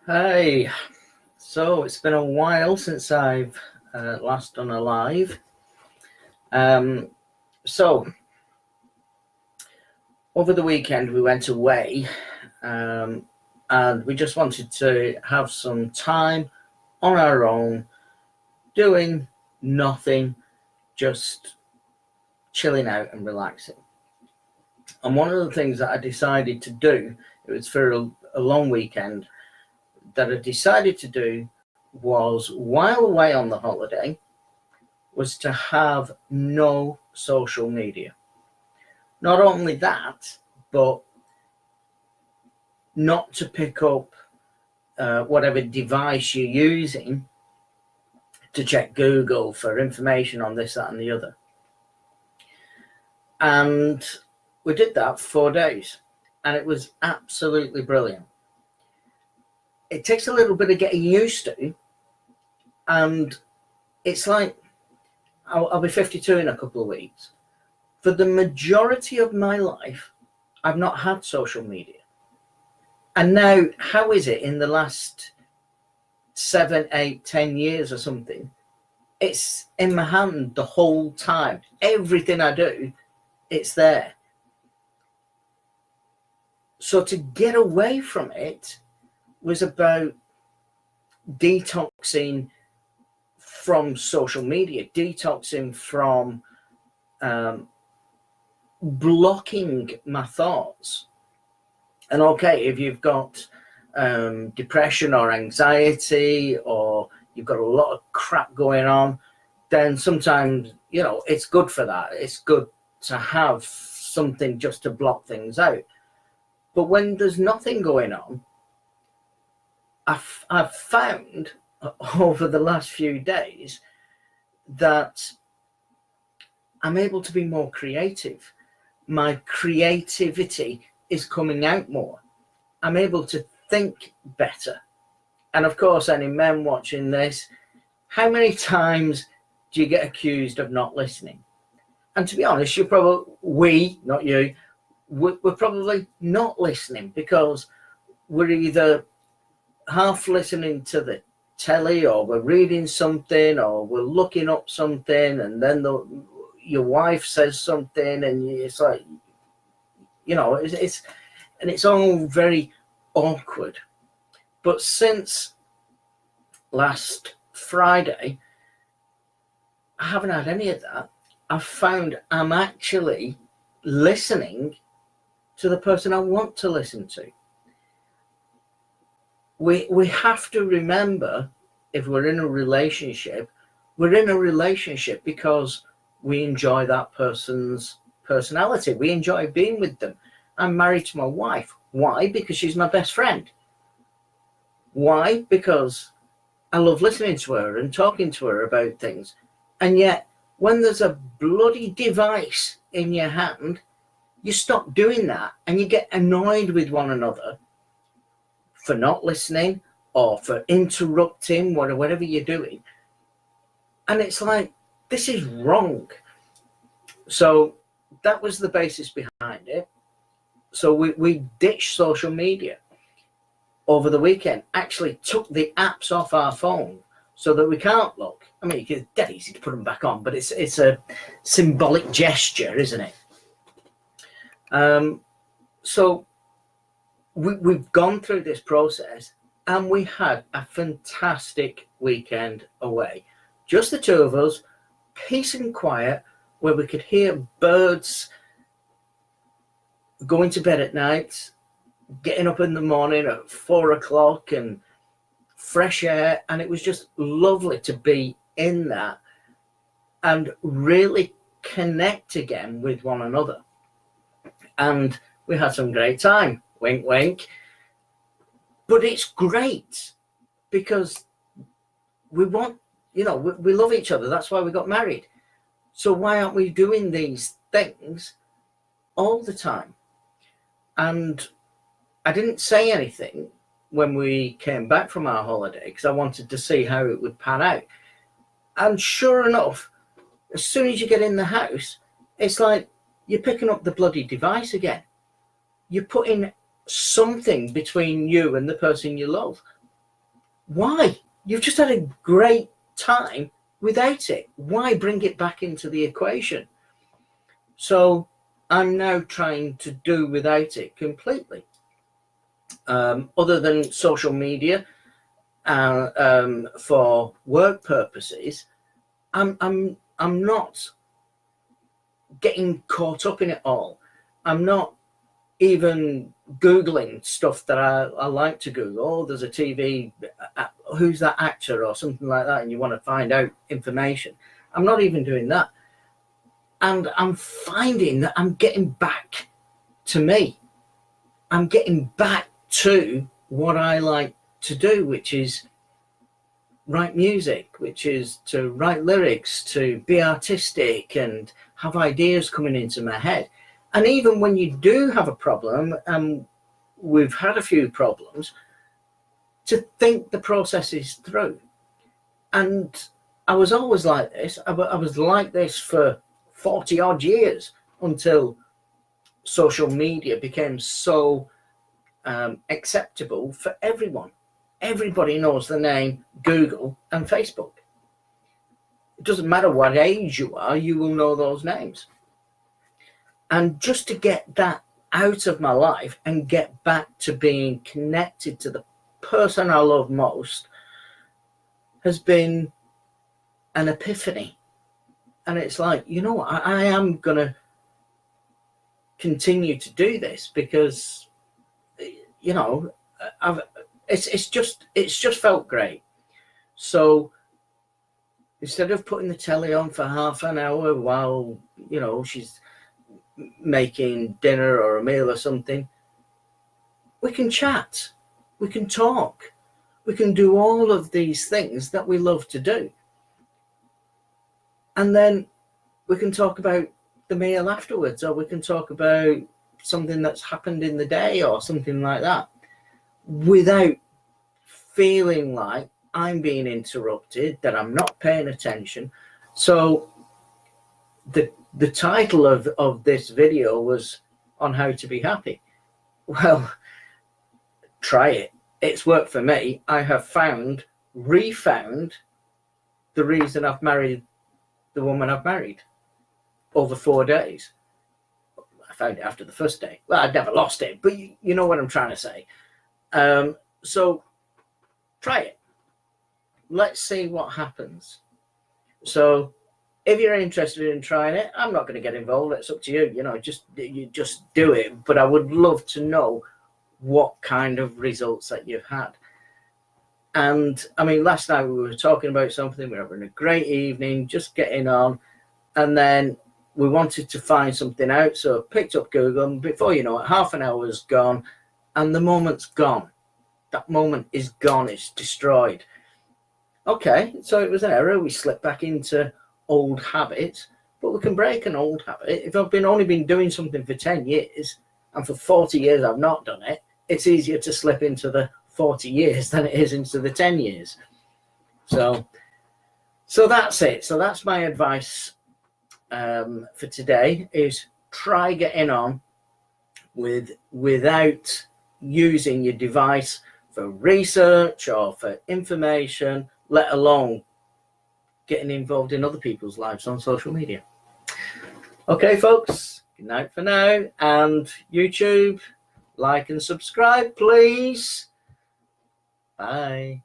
Hey, so it's been a while since I've last done a live. Um, so over the weekend we went away, um, and we just wanted to have some time on our own, doing nothing, just chilling out and relaxing. And one of the things that I decided to do, it was for a long weekend, that I decided to do was while away on the holiday was to have no social media. Not only that, but not to pick up whatever device you're using to check Google for information on this, that, and the other. And we did that for 4 days, and it was absolutely brilliant. It takes a little bit of getting used to, and it's like I'll be 52 in a couple of weeks. For the majority of my life, I've not had social media. And now, how is it in the last 7, 8, 10 years or something? It's in my hand the whole time. Everything I do, it's there. So to get away from it was about detoxing from social media, detoxing from blocking my thoughts. And okay, if you've got depression or anxiety, or you've got a lot of crap going on, then sometimes, it's good for that. It's good to have something just to block things out. But when there's nothing going on, I've found over the last few days that I'm able to be more creative. My creativity is coming out more. I'm able to think better. And of course, any men watching this, how many times do you get accused of not listening? And to be honest, not you, we're probably not listening, because we're either half listening to the telly, or we're reading something, or we're looking up something, and then your wife says something, and it's like, it's all very awkward. But since last Friday, I haven't had any of that. I've found I'm actually listening to the person I want to listen to. We have to remember, if we're in a relationship, we're in a relationship because we enjoy that person's personality. We enjoy being with them. I'm married to my wife. Why? Because she's my best friend. Why? Because I love listening to her and talking to her about things. And yet, when there's a bloody device in your hand, you stop doing that, and you get annoyed with one another for not listening, or for interrupting whatever you're doing. And it's like, this is wrong. So that was the basis behind it. So we ditched social media over the weekend, actually took the apps off our phone so that we can't look. I mean, it's dead easy to put them back on, but it's a symbolic gesture, isn't it? So we've gone through this process, and we had a fantastic weekend away. Just the two of us, peace and quiet, where we could hear birds going to bed at night, getting up in the morning at 4 o'clock, and fresh air. And it was just lovely to be in that and really connect again with one another. And we had some great time. Wink, wink. But it's great because we want, we love each other. That's why we got married. So why aren't we doing these things all the time? And I didn't say anything when we came back from our holiday, because I wanted to see how it would pan out. And sure enough, as soon as you get in the house, it's like you're picking up the bloody device again. You're putting something between you and the person you love. Why? You've just had a great time without it. Why bring it back into the equation? So I'm now trying to do without it completely. Other than social media for work purposes, I'm not getting caught up in it all. I'm not even Googling stuff that I like to Google. Oh, there's a TV, who's that actor or something like that, and you want to find out information. I'm not even doing that. And I'm finding that I'm getting back to me. I'm getting back to what I like to do, which is write music, which is to write lyrics, to be artistic and have ideas coming into my head. And even when you do have a problem, and we've had a few problems, to think the processes through. And I was always like this. I was like this for 40 odd years until social media became so acceptable for everyone. Everybody knows the name Google and Facebook. It doesn't matter what age you are, you will know those names. And just to get that out of my life and get back to being connected to the person I love most has been an epiphany. And it's like, you know what, I am going to continue to do this because, you know, it's just felt great. So instead of putting the telly on for half an hour while, you know, she's making dinner or a meal or something, we can chat, we can talk, we can do all of these things that we love to do. And then we can talk about the meal afterwards, or we can talk about something that's happened in the day or something like that, without feeling like I'm being interrupted, that I'm not paying attention. So the title of this video was on how to be happy. Well, try it. It's worked for me. I have refound the reason I've married the woman I've married over 4 days. I found it after the first day. Well, I'd never lost it, but you know what I'm trying to say. So try it. Let's see what happens. So if you're interested in trying it, I'm not going to get involved. It's up to you. You know, you just do it. But I would love to know what kind of results that you've had. And I mean, last night we were talking about something. We were having a great evening, just getting on. And then we wanted to find something out. So I picked up Google, and before you know it, half an hour is gone and the moment's gone. That moment is gone. It's destroyed. Okay, so it was an error. We slipped back into old habits, but we can break an old habit. If I've only been doing something for 10 years and for 40 years I've not done it, it's easier to slip into the 40 years than it is into the 10 years. So that's it. So that's my advice for today, is try getting on without using your device for research or for information, let alone getting involved in other people's lives on social media. Okay, folks, good night for now. And YouTube, like and subscribe, please. Bye.